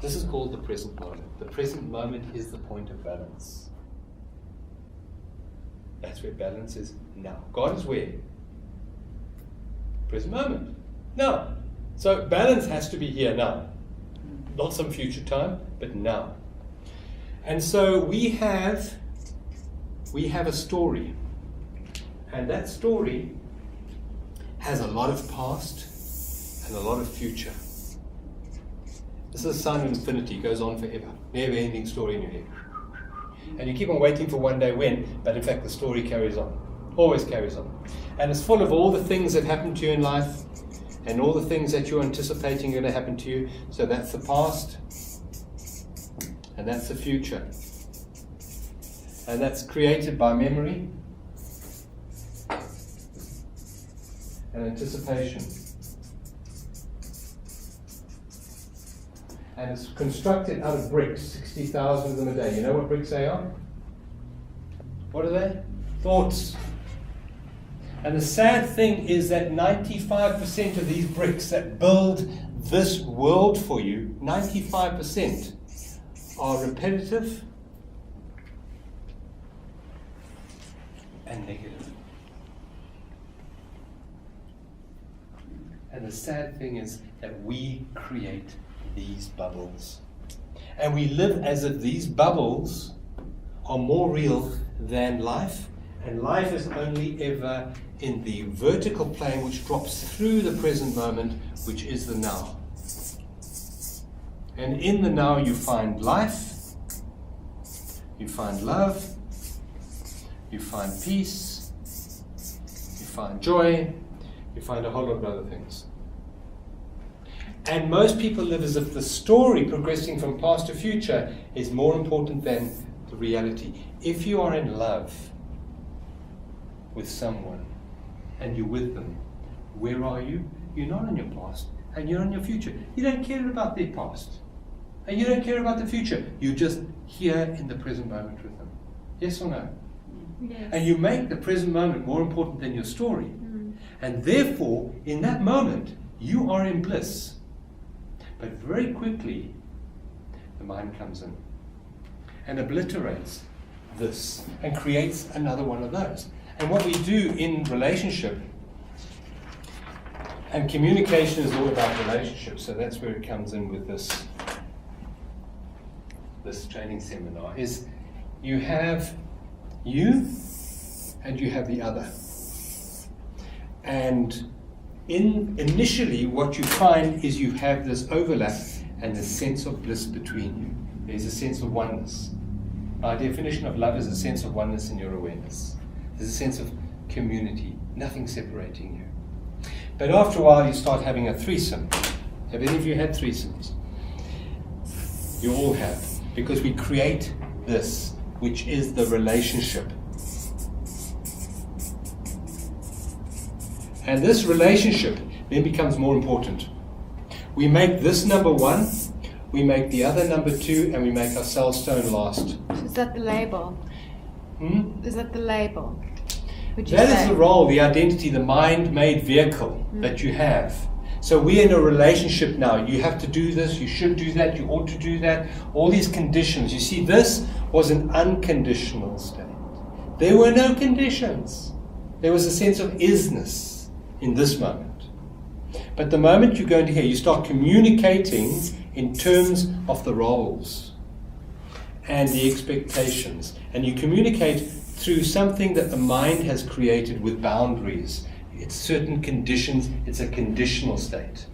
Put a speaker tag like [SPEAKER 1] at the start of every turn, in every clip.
[SPEAKER 1] This is called the present moment. The present moment is the point of balance. That's where balance is now. God is where? Present moment. Now. So balance has to be here now. Not some future time, but now. And so we have a story. And that story has a lot of past and a lot of future. This is a sign of infinity. It goes on forever. Never ending story in your head. And you keep on waiting for one day when, but in fact the story carries on. Always carries on. And it's full of all the things that happen to you in life and all the things that you're anticipating are going to happen to you. So that's the past and that's the future. And that's created by memory and anticipation. And it's constructed out of bricks, 60,000 of them a day. You know what bricks they are? What are they? Thoughts. And the sad thing is that 95% of these bricks that build this world for you, 95% are repetitive and negative. And the sad thing is that we create these bubbles. And we live as if these bubbles are more real than life. And life is only ever in the vertical plane which drops through the present moment, which is the now. And in the now you find life, you find love, you find peace, you find joy, you find a whole lot of other things. And most people live as if the story progressing from past to future is more important than the reality. If you are in love with someone and you're with them, where are you? You're not in your past and you're in your future. You don't care about their past and you don't care about the future. You're just here in the present moment with them. Yes or no?
[SPEAKER 2] Yes.
[SPEAKER 1] And you make the present moment more important than your story. And therefore, in that moment, you are in bliss. But very quickly, the mind comes in and obliterates this and creates another one of those. And what we do in relationship, and communication is all about relationships, so that's where it comes in with this training seminar, is you have you and you have the other. And initially what you find is you have this overlap and this sense of bliss between you. There's a sense of oneness. Our definition of love is a sense of oneness in your awareness. There's a sense of community, nothing separating you. But after a while you start having a threesome. Have any of you had threesomes? You all have. Because we create this, which is the relationship. And this relationship then becomes more important. We make this number one, we make the other number two, and we make ourselves stone last.
[SPEAKER 2] Is that the label? Is that the label?
[SPEAKER 1] That is the role, the identity, the mind-made vehicle that you have. So we're in a relationship now. You have to do this, you should do that, you ought to do that. All these conditions. You see, this was an unconditional state. There were no conditions. There was a sense of isness in this moment. But the moment you go into here, you start communicating in terms of the roles and the expectations. And you communicate through something that the mind has created with boundaries. It's certain conditions, it's a conditional state.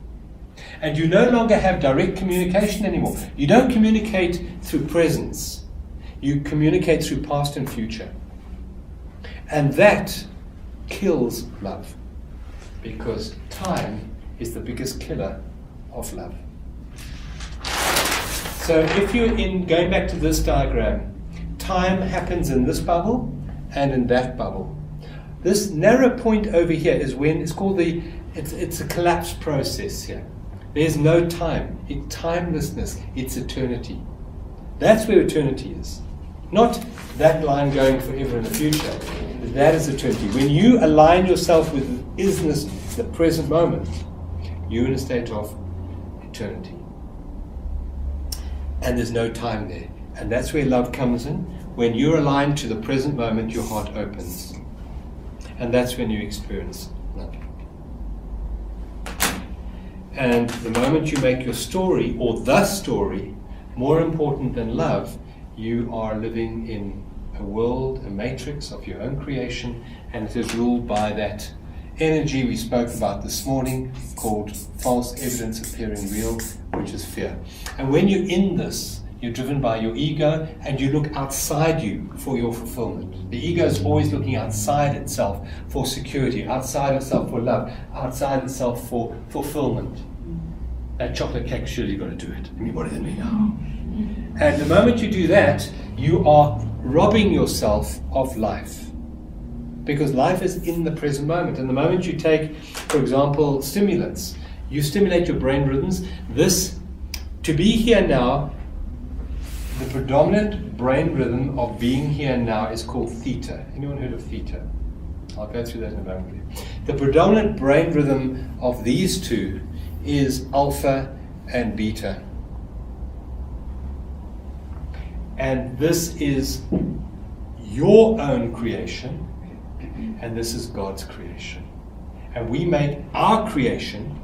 [SPEAKER 1] And you no longer have direct communication anymore. You don't communicate through presence. You communicate through past and future. And that kills love. Because time is the biggest killer of love. So if you're going back to this diagram, time happens in this bubble and in that bubble. This narrow point over here is when it's called it's a collapse process here. There's no time. It's timelessness. It's eternity. That's where eternity is. Not that line going forever in the future. That is eternity. When you align yourself with isness, the present moment, you're in a state of eternity. and there's no time there. And that's where love comes in. When you're aligned to the present moment, your heart opens. And that's when you experience love. And the moment you make your story, or the story, more important than love, you are living in a world, a matrix of your own creation, and it is ruled by that energy we spoke about this morning called false evidence appearing real, which is fear. And when you're in this, you're driven by your ego, and you look outside you for your fulfillment. The ego is always looking outside itself for security, outside itself for love, outside itself for fulfillment. That chocolate cake, surely you've got to do it. Anybody than me now? And the moment you do that, you are robbing yourself of life. Because life is in the present moment. And the moment you take, for example, stimulants, you stimulate your brain rhythms. This, to be here now, the predominant brain rhythm of being here now is called theta. Anyone heard of theta? I'll go through that in a moment. The predominant brain rhythm of these two is alpha and beta. And this is your own creation, and this is God's creation. And we make our creation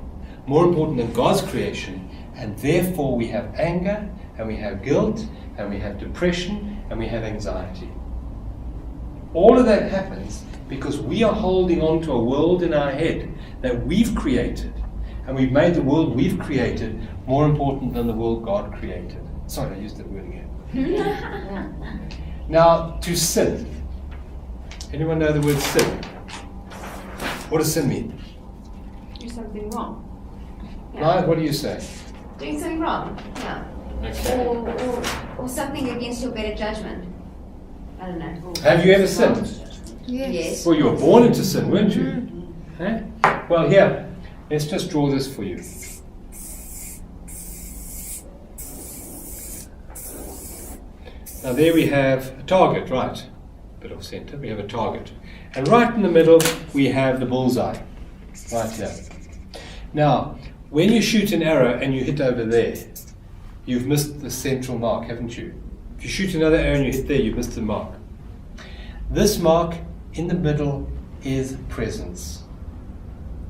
[SPEAKER 1] more important than God's creation, and therefore we have anger, and we have guilt, and we have depression, and we have anxiety. All of that happens because we are holding on to a world in our head that we've created, and we've made the world we've created more important than the world God created. Sorry, I used that word again. Now, to sin. Anyone know the word sin? What does sin mean?
[SPEAKER 3] Do something wrong.
[SPEAKER 1] Right, what do you say?
[SPEAKER 3] Doing something wrong, yeah.
[SPEAKER 1] Okay.
[SPEAKER 3] Or something against your better judgment. I don't know. Or
[SPEAKER 1] Have you ever sinned?
[SPEAKER 3] Yes.
[SPEAKER 1] Well, you were born into sin, weren't you? Eh? Well, here, let's just draw this for you. Now there we have a target, right? Bit off center, we have a target. And right in the middle, we have the bullseye, right here. Now, when you shoot an arrow and you hit over there, you've missed the central mark, haven't you? If you shoot another arrow and you hit there, you've missed the mark. This mark in the middle is presence.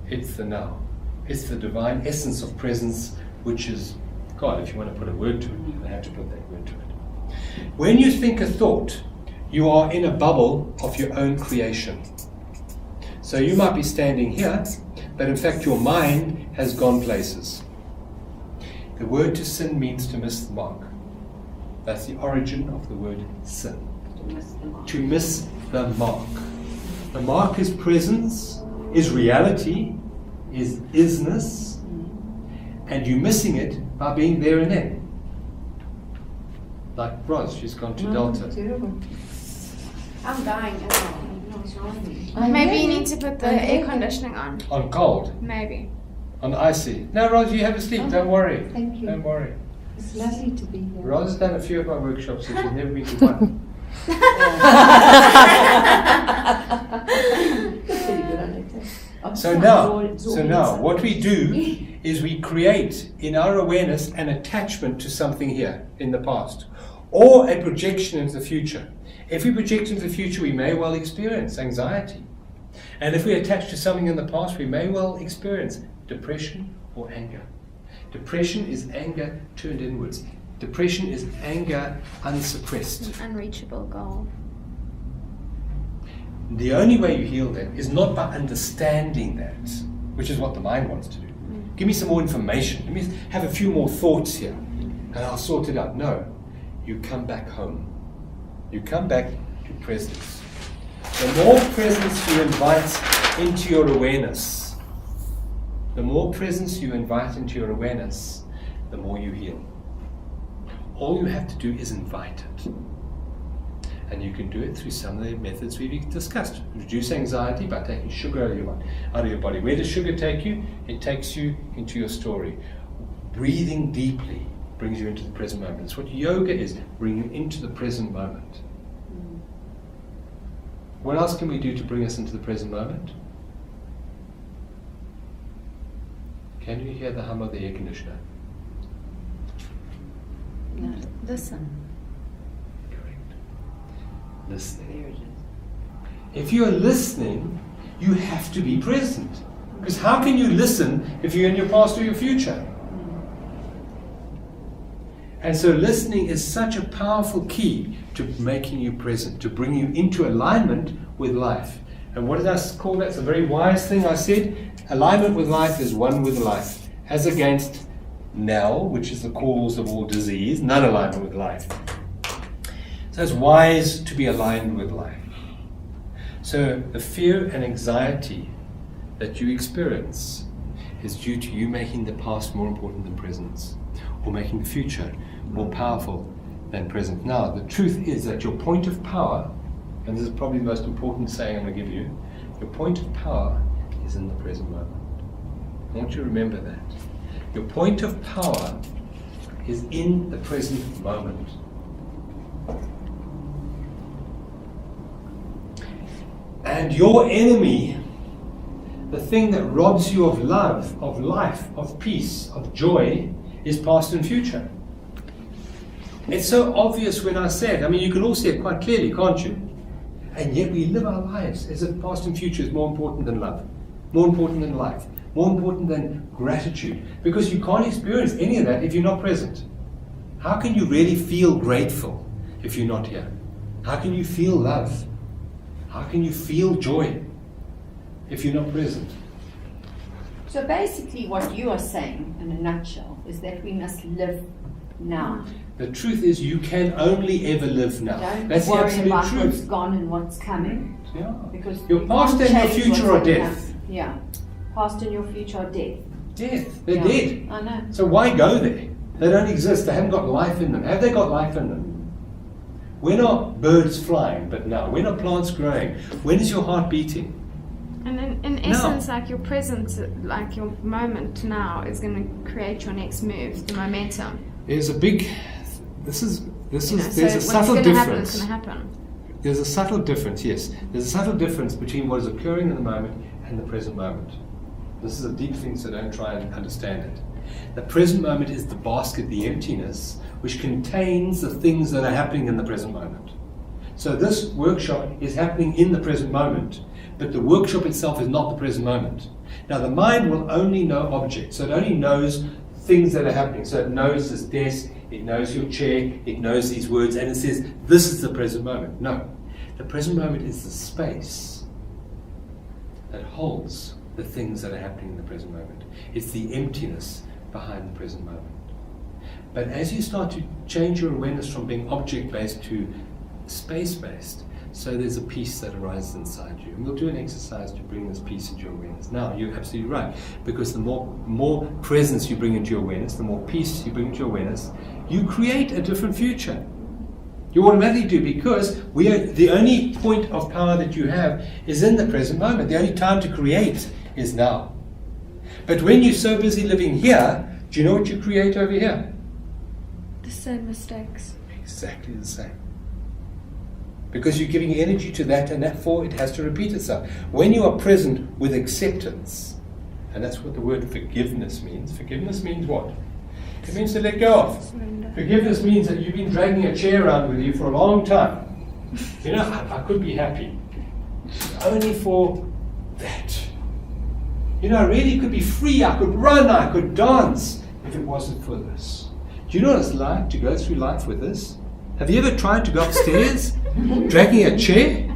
[SPEAKER 1] It's the now. It's the divine essence of presence, which is God. If you want to put a word to it, you have to put that word to it. When you think a thought, you are in a bubble of your own creation. So you might be standing here, but in fact your mind has gone places. The word to sin means to miss the mark. That's the origin of the word sin. To miss the mark. The mark is presence, is reality, is isness, and you're missing it by being there and then. Like Roz, she's gone to Delta.
[SPEAKER 3] Terrible. I'm dying as well. I don't know what's wrong with me.
[SPEAKER 2] Maybe you need to put the air conditioning on.
[SPEAKER 1] On cold?
[SPEAKER 2] Maybe.
[SPEAKER 1] On icy? No, Roz, you have a sleep. Don't worry.
[SPEAKER 4] Thank you.
[SPEAKER 1] Don't worry.
[SPEAKER 4] It's lovely to be here.
[SPEAKER 1] Roz has done a few of my workshops and she's never been to one. So now, what we do is we create in our awareness an attachment to something here in the past, or a projection into the future. If we project into the future, we may well experience anxiety. And if we attach to something in the past, we may well experience depression or anger. Depression is anger turned inwards. Depression is anger unsuppressed.
[SPEAKER 2] An unreachable goal.
[SPEAKER 1] The only way you heal that is not by understanding that, which is what the mind wants to do. Give me some more information. Let me have a few more thoughts here, and I'll sort it out. No, you come back home. You come back to presence. The more presence you invite into your awareness, the more presence you invite into your awareness, the more you heal. All you have to do is invite it. And you can do it through some of the methods we've discussed. Reduce anxiety by taking sugar out of your body. Where does sugar take you? It takes you into your story. Breathing deeply brings you into the present moment. It's what yoga is, bringing you into the present moment. What else can we do to bring us into the present moment? Can you hear the hum of the air conditioner?
[SPEAKER 4] No.
[SPEAKER 2] Listen.
[SPEAKER 1] Correct. Listening. If you're listening, you have to be present. Because how can you listen if you're in your past or your future? And so listening is such a powerful key to making you present, to bring you into alignment with life. And what did I call that? It's a very wise thing I said. Alignment with life is one with life, as against NEL, which is the cause of all disease, non-alignment with life. So it's wise to be aligned with life. So the fear and anxiety that you experience is due to you making the past more important than present, or making the future more powerful than present. Now, the truth is that your point of power, and this is probably the most important saying I'm going to give you, your point of power is in the present moment. I want you to remember that. Your point of power is in the present moment. And your enemy, the thing that robs you of love, of life, of peace, of joy, is past and future. It's so obvious when I say it. I mean, you can all see it quite clearly, can't you? And yet we live our lives as if past and future is more important than love, more important than life, more important than gratitude. Because you can't experience any of that if you're not present. How can you really feel grateful if you're not here? How can you feel love? How can you feel joy if you're not present?
[SPEAKER 4] So basically what you are saying in a nutshell is that we must live now.
[SPEAKER 1] The truth is you can only ever live now.
[SPEAKER 4] Don't
[SPEAKER 1] That's the
[SPEAKER 4] worry
[SPEAKER 1] absolute
[SPEAKER 4] about
[SPEAKER 1] truth.
[SPEAKER 4] what's gone and what's coming.
[SPEAKER 1] Yeah.
[SPEAKER 4] Because
[SPEAKER 1] Your
[SPEAKER 4] you
[SPEAKER 1] past
[SPEAKER 4] can't
[SPEAKER 1] and your
[SPEAKER 4] change
[SPEAKER 1] future
[SPEAKER 4] what's
[SPEAKER 1] are
[SPEAKER 4] gonna
[SPEAKER 1] death.
[SPEAKER 4] come. Yeah. Past and your future are death.
[SPEAKER 1] Death. They're
[SPEAKER 4] Yeah,
[SPEAKER 1] dead.
[SPEAKER 4] I know.
[SPEAKER 1] So why go there? They don't exist. They haven't got life in them. Have they got life in them? When are birds flying but now? When are plants growing? When is your heart beating?
[SPEAKER 2] And in essence, like your present, like your moment now is going to create your next move, the momentum.
[SPEAKER 1] There's a big, there's a
[SPEAKER 2] so
[SPEAKER 1] subtle
[SPEAKER 2] what's going to happen is
[SPEAKER 1] difference.
[SPEAKER 2] going to happen.
[SPEAKER 1] There's a subtle difference, yes. There's a subtle difference between what is occurring in the moment and the present moment. This is a deep thing, so don't try and understand it. The present moment is the basket, the emptiness, which contains the things that are happening in the present moment. So this workshop is happening in the present moment, but the workshop itself is not the present moment. Now the mind will only know objects, so it only knows things that are happening. So it knows this desk, it knows your chair, it knows these words, and it says, this is the present moment. No, the present moment is the space that holds the things that are happening in the present moment. It's the emptiness behind the present moment. But as you start to change your awareness from being object-based to space-based, so there's a peace that arises inside you. And we'll do an exercise to bring this peace into your awareness. Now, you're absolutely right, because the more presence you bring into your awareness, the more peace you bring into your awareness, you create a different future. You automatically do, because the only point of power that you have is in the present moment. The only time to create is now. But when you're so busy living here, do you know what you create over here?
[SPEAKER 2] The same mistakes.
[SPEAKER 1] Exactly the same. Because you're giving energy to that, and therefore it has to repeat itself. When you are present with acceptance, and that's what the word forgiveness means. Forgiveness means what? It means to let go of. Forgiveness means that you've been dragging a chair around with you for a long time. You know, I could be happy. Only for that. You know, I really could be free. I could run, I could dance, if it wasn't for this. Do you know what it's like to go through life with this? Have you ever tried to go upstairs, dragging a chair?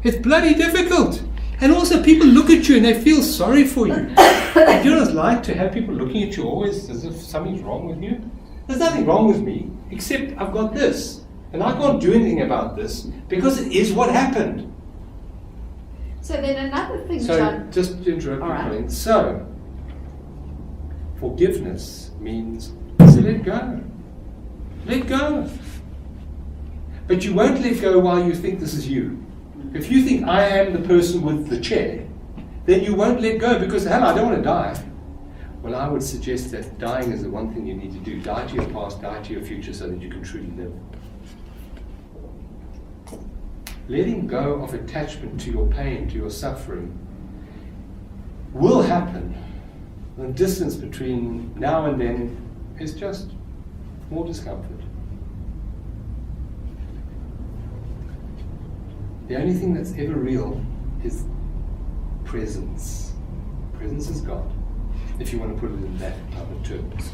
[SPEAKER 1] It's bloody difficult. And also people look at you and they feel sorry for you. Do you know what it's like to have people looking at you always as if something's wrong with you? There's nothing wrong with me, except I've got this. And I can't do anything about this, because it is what happened.
[SPEAKER 4] So then another thing,
[SPEAKER 1] So,
[SPEAKER 4] John.
[SPEAKER 1] just to interrupt you,
[SPEAKER 4] All right.
[SPEAKER 1] Colleen. So, forgiveness means to let go. Let go. But you won't let go while you think this is you. If you think I am the person with the chair, then you won't let go, because hell, I don't want to die. Well, I would suggest that dying is the one thing you need to do. Die to your past, die to your future, so that you can truly live. Letting go of attachment to your pain, to your suffering, will happen. The distance between now and then is just more discomfort. The only thing that's ever real is presence. Presence is God, if you want to put it in that type of terms.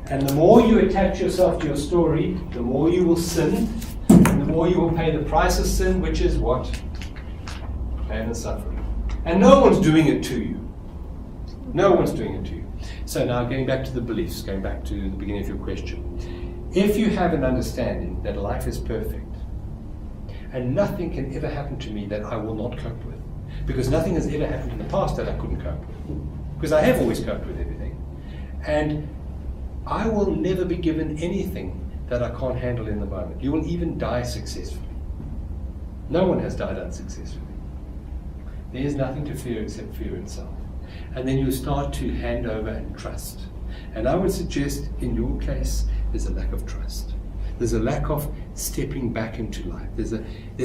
[SPEAKER 1] And the more you attach yourself to your story, the more you will sin, and the more you will pay the price of sin, which is what? Pain and suffering. And no one's doing it to you. No one's doing it to you. So now getting back to the beliefs, going back to the beginning of your question. If you have an understanding that life is perfect, and nothing can ever happen to me that I will not cope with, because nothing has ever happened in the past that I couldn't cope with, because I have always coped with everything, and I will never be given anything that I can't handle in the moment. You will even die successfully. No one has died unsuccessfully. There is nothing to fear except fear itself. And then you start to hand over and trust. And I would suggest in your case, there's a lack of trust. There's a lack of stepping back into life. There's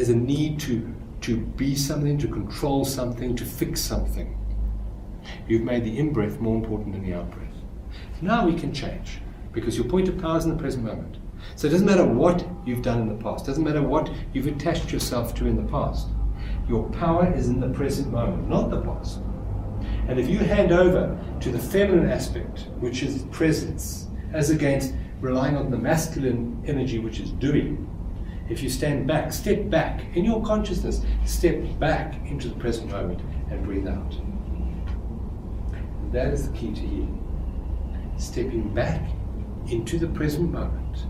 [SPEAKER 1] a need to be something, to control something, to fix something. You've made the in-breath more important than the out-breath. Now we can change, because your point of power is in the present moment. So it doesn't matter what you've done in the past. It doesn't matter what you've attached yourself to in the past. Your power is in the present moment, not the past. And if you hand over to the feminine aspect, which is presence, as against relying on the masculine energy, which is doing, if you stand back, step back in your consciousness, step back into the present moment and breathe out. That is the key to healing. Stepping back into the present moment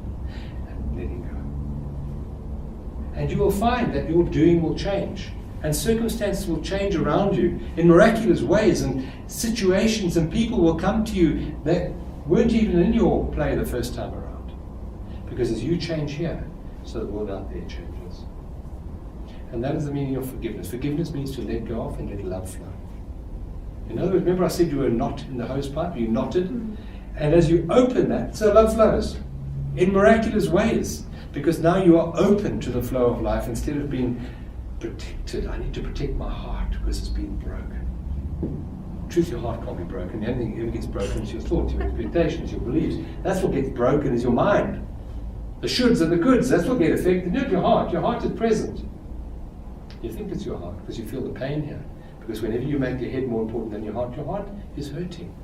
[SPEAKER 1] and letting go. And you will find that your doing will change, and circumstances will change around you in miraculous ways, and situations and people will come to you that weren't even in your play the first time around. Because as you change here, so the world out there changes. And that is the meaning of forgiveness. Forgiveness means to let go of and let love flow. In other words, remember I said you were a knot in the hose pipe, you knotted, and as you open that, so love flows in miraculous ways, because now you are open to the flow of life instead of being protected. I need to protect my heart because it's been broken. In truth, your heart can't be broken. The only thing that ever gets broken is your thoughts, your expectations, your beliefs. That's what gets broken, is your mind. The shoulds and the coulds, that's what get affected, not your heart. Your heart is present. You think it's your heart because you feel the pain here. Because whenever you make your head more important than your heart is hurting.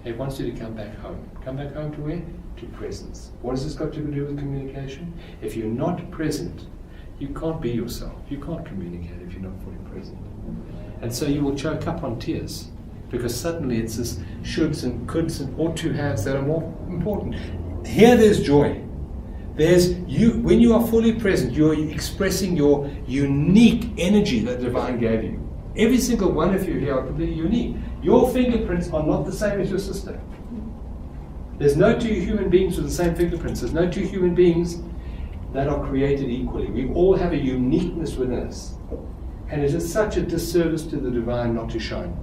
[SPEAKER 1] It wants you to come back home. Come back home to where? To presence. What has this got to do with communication? If you're not present, you can't be yourself. You can't communicate if you're not fully present. And so you will choke up on tears, because suddenly it's this shoulds and coulds and ought to haves that are more important. Here there's joy. There's you. When you are fully present, you're expressing your unique energy that divine gave you. Every single one of you here are completely unique. Your fingerprints are not the same as your sister. There's no two human beings with the same fingerprints. There's no two human beings that are created equally. We all have a uniqueness within us. And it is such a disservice to the divine not to shine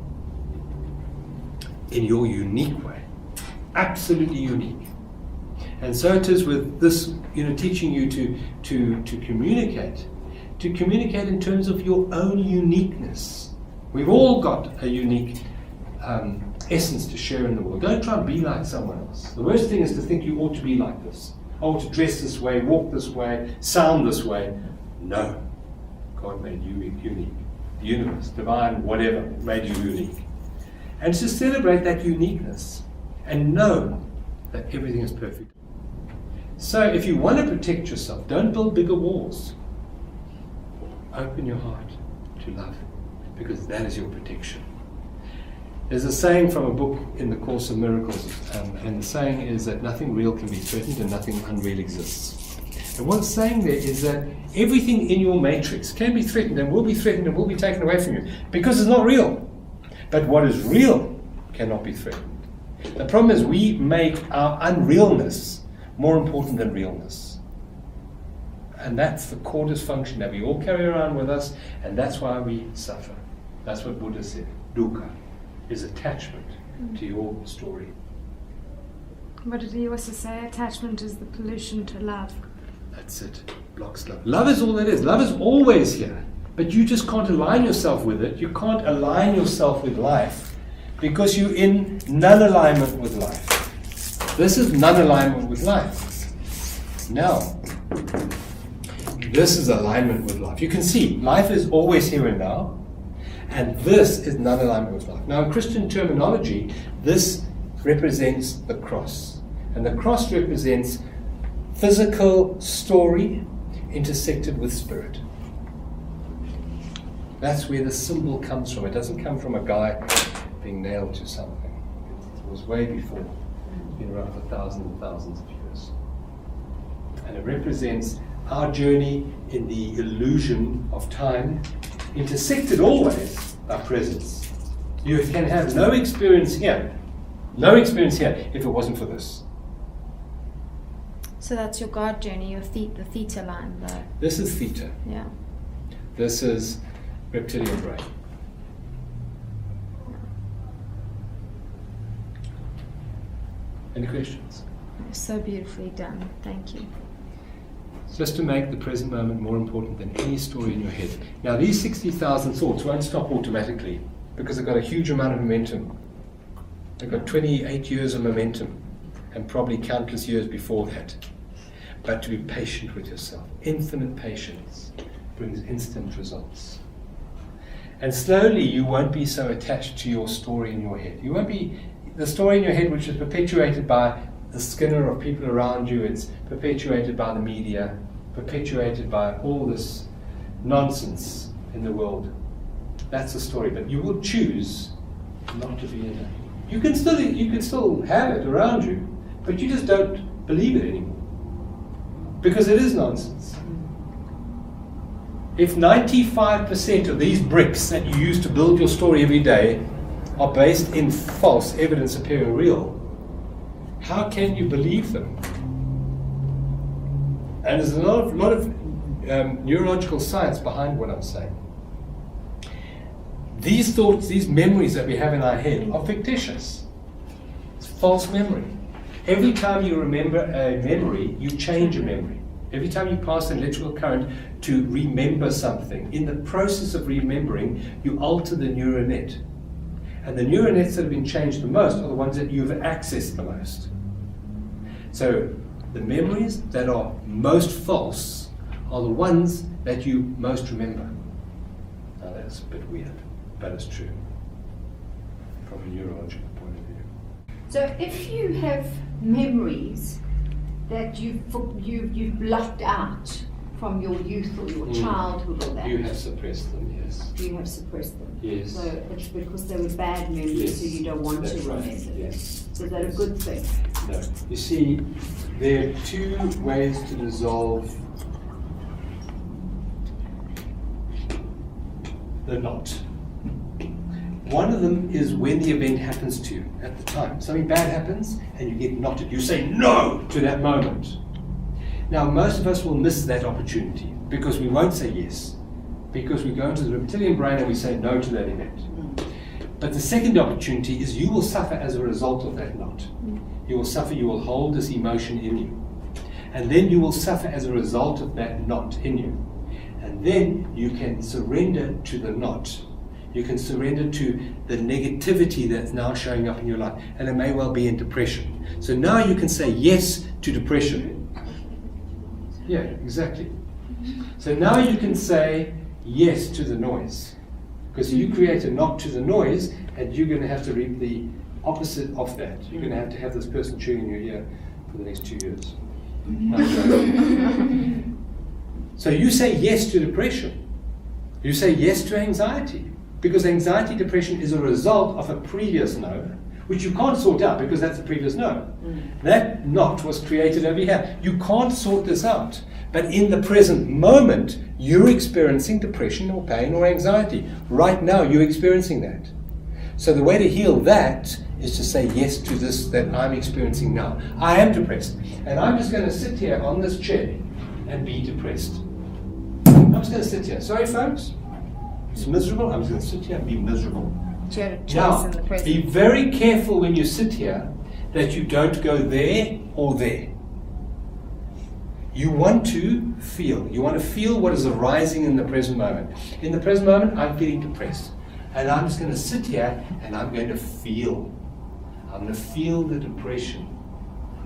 [SPEAKER 1] in your unique way. Absolutely unique. And so it is with this, teaching you to communicate. To communicate in terms of your own uniqueness. We've all got a unique essence to share in the world. Don't try and be like someone else. The worst thing is to think you ought to be like this. I ought to dress this way, walk this way, sound this way. No. God made you unique. The universe, divine, whatever, made you unique. And to celebrate that uniqueness and know that everything is perfect. So if you want to protect yourself, don't build bigger walls. Open your heart to love, because that is your protection. There's a saying from a book in the Course of Miracles, and the saying is that nothing real can be threatened and nothing unreal exists. And what it's saying there is that everything in your matrix can be threatened and will be threatened and will be taken away from you, because it's not real. But what is real cannot be threatened. The problem is we make our unrealness more important than realness. And that's the core dysfunction that we all carry around with us, and that's why we suffer. That's what Buddha said. Dukkha is attachment to your story.
[SPEAKER 2] What did he also say? Attachment is the pollution to love.
[SPEAKER 1] That's it. Blocks love. Love is all that is. Love is always here. But you just can't align yourself with it. You can't align yourself with life because you're in non-alignment with life. This is non-alignment with life. Now, This is alignment with life. You can see, life is always here and now, and this is non-alignment with life. Now, in Christian terminology, this represents the cross. And the cross represents physical story intersected with spirit. That's where the symbol comes from. It doesn't come from a guy being nailed to something. It was way before. It's been around for thousands and thousands of years. And it represents our journey in the illusion of time, intersected always by presence. You can have no experience here if it wasn't for this.
[SPEAKER 2] So that's your God journey, the theta line, though.
[SPEAKER 1] This is theta.
[SPEAKER 2] Yeah.
[SPEAKER 1] This is reptilian brain. Any questions?
[SPEAKER 2] So beautifully done. Thank you.
[SPEAKER 1] Just to make the present moment more important than any story in your head. Now, these 60,000 thoughts won't stop automatically because they've got a huge amount of momentum. They've got 28 years of momentum and probably countless years before that. But to be patient with yourself. Infinite patience brings instant results. And slowly you won't be so attached to your story in your head. You won't be the story in your head which is perpetuated by the skinner of people around you. It's perpetuated by the media, perpetuated by all this nonsense in the world. That's the story. But you will choose not to be in it. You can still have it around you, but you just don't believe it anymore. Because it is nonsense. If 95% of these bricks that you use to build your story every day are based in false evidence appearing real, how can you believe them? And there's a lot of neurological science behind what I'm saying. These thoughts, these memories that we have in our head are fictitious. It's false memory. Every time you remember a memory, you change a memory. Every time you pass an electrical current to remember something, in the process of remembering, you alter the neural net. And the neural nets that have been changed the most are the ones that you've accessed the most. So the memories that are most false are the ones that you most remember. Now that's a bit weird, but it's true from a neurological point of view.
[SPEAKER 4] So if you have memories that you've blocked out from your youth or your childhood or that,
[SPEAKER 1] you have suppressed them, yes.
[SPEAKER 4] You have suppressed them.
[SPEAKER 1] Yes.
[SPEAKER 4] So it's because they were bad memories,
[SPEAKER 1] Yes.
[SPEAKER 4] so you don't want
[SPEAKER 1] That's
[SPEAKER 4] to remember
[SPEAKER 1] right.
[SPEAKER 4] them.
[SPEAKER 1] Yes.
[SPEAKER 4] So is that a good thing?
[SPEAKER 1] No. You see, there are two ways to dissolve the knot. One of them is when the event happens to you at the time. Something bad happens and you get knotted. You say no to that moment. Now, most of us will miss that opportunity because we won't say yes. Because we go into the reptilian brain and we say no to that event. But the second opportunity is you will suffer as a result of that knot. You will suffer, you will hold this emotion in you. And then you will suffer as a result of that knot in you. And then you can surrender to the knot. You can surrender to the negativity that's now showing up in your life. And it may well be in depression. So now you can say yes to depression. Yeah, exactly. So now you can say yes to the noise. Because you create a knot to the noise, and you're going to have to reap the opposite of that. You're going to have this person chewing in your ear for the next 2 years. So you say yes to depression. You say yes to anxiety. Because anxiety, depression is a result of a previous no, which you can't sort out because that's a previous no. That knot was created over here. You can't sort this out. But in the present moment, you're experiencing depression or pain or anxiety. Right now, you're experiencing that. So the way to heal that is to say yes to this that I'm experiencing now. I am depressed. And I'm just going to sit here on this chair and be depressed. I'm just going to sit here. Sorry, folks. It's miserable. I'm just going to sit here and be miserable. Now, be very careful when you sit here that you don't go there or there. You want to feel. You want to feel what is arising in the present moment. In the present moment, I'm feeling depressed. And I'm just going to sit here and I'm going to feel. I'm going to feel the depression.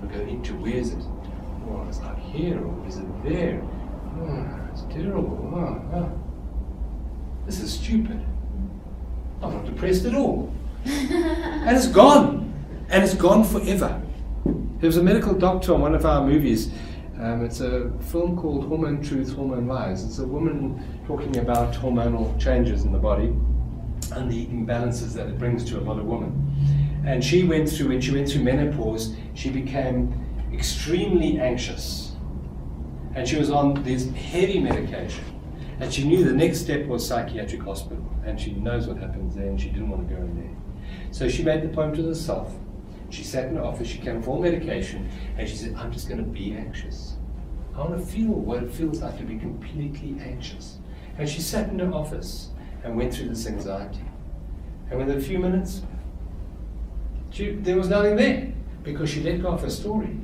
[SPEAKER 1] I'm going to go into, where is it? Oh, it's up here, or is it there? It's terrible. This is stupid. I'm not depressed at all. And it's gone. And it's gone forever. There was a medical doctor on one of our movies. It's a film called Hormone Truth, Hormone Lies. It's a woman talking about hormonal changes in the body and the imbalances that it brings to a lot of women. And when she went through menopause, she became extremely anxious. And she was on this heavy medication. And she knew the next step was psychiatric hospital. And she knows what happens there, and she didn't want to go in there. So she made the point to herself. She sat in the office, she came off all medication, and she said, I'm just going to be anxious. I want to feel what it feels like to be completely anxious. And she sat in her office and went through this anxiety. And within a few minutes, there was nothing there, because she let go of her story.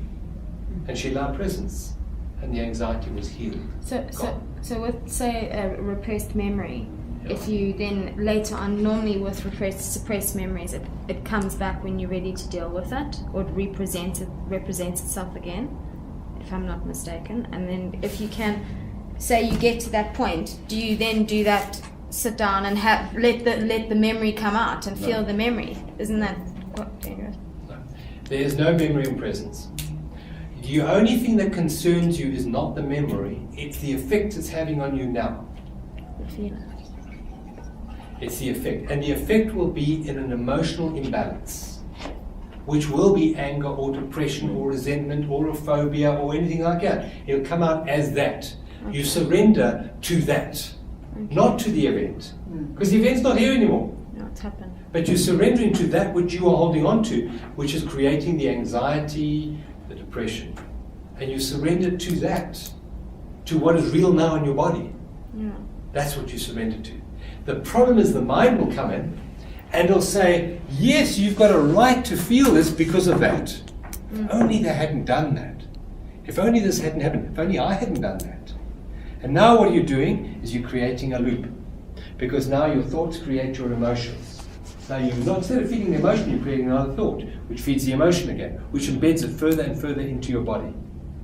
[SPEAKER 1] And she allowed presence, and the anxiety was healed.
[SPEAKER 2] So with, say, a repressed memory, if you then later on, normally with suppressed memories, it comes back when you're ready to deal with it, or it represents itself again, if I'm not mistaken. And then if you can, say you get to that point, do you then do that, sit down and let the memory come out and feel the memory? Isn't that what dangerous?
[SPEAKER 1] No. There is no memory in presence. The only thing that concerns you is not the memory, it's the effect it's having on you now.
[SPEAKER 2] The feeling.
[SPEAKER 1] It's the effect. And the effect will be in an emotional imbalance, which will be anger or depression or resentment or a phobia or anything like that. It'll come out as that. Okay. You surrender to that, not to the event. Because the event's not here anymore.
[SPEAKER 2] No, it's happened.
[SPEAKER 1] But you're surrendering to that which you are holding on to, which is creating the anxiety, the depression. And you surrender to that, to what is real now in your body.
[SPEAKER 2] Yeah.
[SPEAKER 1] That's what you surrender to. The problem is the mind will come in and it'll say, yes, you've got a right to feel this because of that. If only they hadn't done that. If only this hadn't happened. If only I hadn't done that. And now what you're doing is you're creating a loop. Because now your thoughts create your emotions. Now instead of feeding the emotion, you're creating another thought, which feeds the emotion again, which embeds it further and further into your body.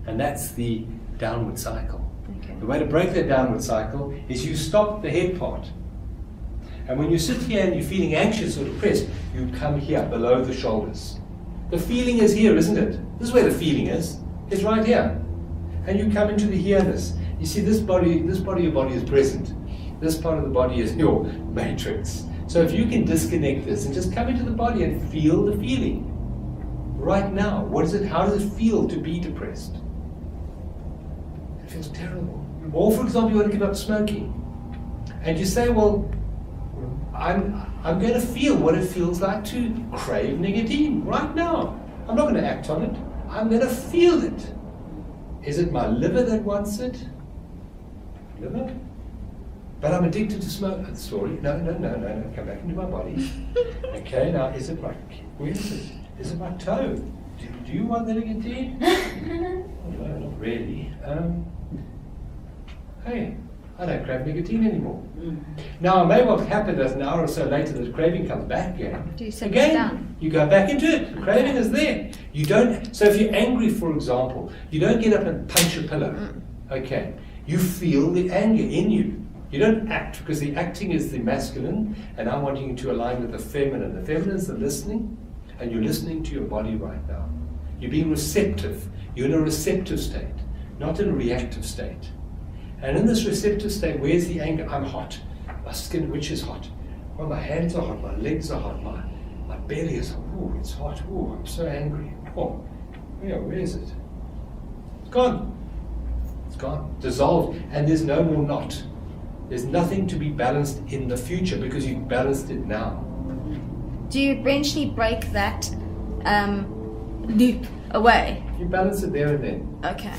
[SPEAKER 1] And that's the downward cycle. Okay. The way to break that downward cycle is you stop the head part. And when you sit here and you're feeling anxious or depressed, you come here, below the shoulders. The feeling is here, isn't it? This is where the feeling is. It's right here. And you come into the here-ness. You see, this part of your body is present. This part of the body is your matrix. So if you can disconnect this and just come into the body and feel the feeling. Right now, what is it? How does it feel to be depressed? It feels terrible. Or for example, you want to give up smoking. And you say, well, I'm going to feel what it feels like to crave nicotine right now. I'm not going to act on it. I'm going to feel it. Is it my liver that wants it? Liver? But I'm addicted to smoke. Sorry, no. Come back into my body. Okay, now where is it? Is it my toe? Do you want the nicotine? Oh, no, not really. Hey, I don't crave nicotine anymore. Now, it may well happen that an hour or so later the craving comes back again.
[SPEAKER 2] Do you set it down?
[SPEAKER 1] You go back into it. The craving is there. You don't. So if you're angry, for example, you don't get up and punch a pillow. Okay. You feel the anger in you. You don't act, because the acting is the masculine, and I'm wanting you to align with the feminine. The feminine is the listening, and you're listening to your body right now. You're being receptive. You're in a receptive state, not in a reactive state. And in this receptive state, where's the anger? I'm hot. My skin, which is hot? Well, my hands are hot, my legs are hot, my belly is hot. Oh, it's hot. Oh, I'm so angry. Oh, yeah, where is it? It's gone. It's gone. Dissolved. And there's no more knot. There's nothing to be balanced in the future because you've balanced it now.
[SPEAKER 2] Do you eventually break that loop away?
[SPEAKER 1] You balance it there and then.
[SPEAKER 2] Okay.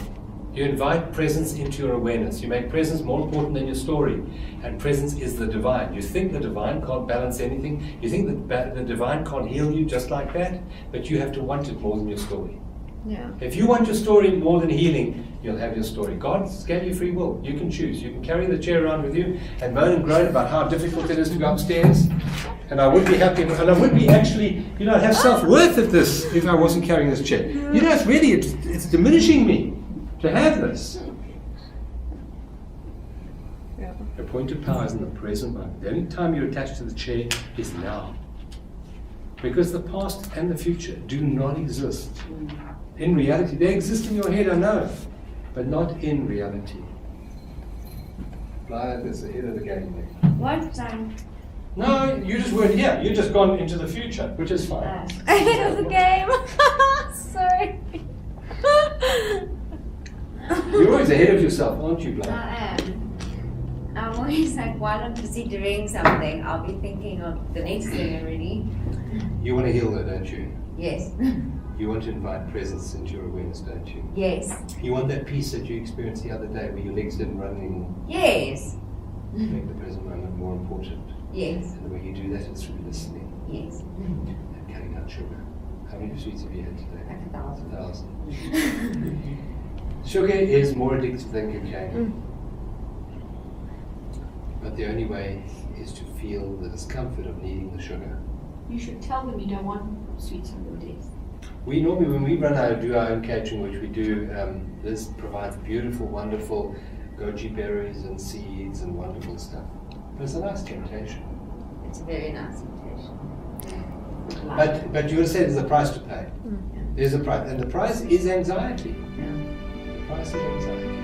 [SPEAKER 1] You invite presence into your awareness. You make presence more important than your story. And presence is the divine. You think the divine can't balance anything. You think that the divine can't heal you just like that. But you have to want it more than your story.
[SPEAKER 2] Yeah.
[SPEAKER 1] If you want your story more than healing, you'll have your story. God gave you free will. You can choose. You can carry the chair around with you and moan and groan about how difficult it is to go upstairs. And I would be happy, and I would be actually, I'd have self-worth of this if I wasn't carrying this chair. It's diminishing me to have this. Your point of power is in the present moment. The only time you're attached to the chair is now. Because the past and the future do not exist. In reality, they exist in your head, I know, but not in reality. Blind is ahead of the game there.
[SPEAKER 3] What?
[SPEAKER 1] No, you just weren't here. You just gone into the future, which is fine.
[SPEAKER 2] Ahead of the game. Sorry.
[SPEAKER 1] You're always ahead of yourself, aren't you, Blind?
[SPEAKER 3] I am. I'm always like, while I'm busy doing something, I'll be thinking of the next thing already.
[SPEAKER 1] You want to heal her, don't you?
[SPEAKER 3] Yes.
[SPEAKER 1] You want to invite presence into your awareness, don't you?
[SPEAKER 3] Yes.
[SPEAKER 1] You want that peace that you experienced the other day where your legs didn't run anymore.
[SPEAKER 3] Yes.
[SPEAKER 1] Make the present moment more important.
[SPEAKER 3] Yes.
[SPEAKER 1] And the way you do that is through listening
[SPEAKER 3] Yes.
[SPEAKER 1] and cutting out sugar. How many sweets have you had today?
[SPEAKER 3] Like 1,000.
[SPEAKER 1] 1,000. Sugar is more addictive than cocaine. But the only way is to feel the discomfort of needing the sugar.
[SPEAKER 4] You should tell them you don't want sweets on your desk.
[SPEAKER 1] We normally, when we do our own catering, which we do, Liz provides beautiful, wonderful goji berries and seeds and wonderful stuff. But it's a nice temptation.
[SPEAKER 3] It's a very nice invitation.
[SPEAKER 1] But you would say there's a price to pay. There's a price, and the price is anxiety.
[SPEAKER 3] Yeah.
[SPEAKER 1] The price is anxiety.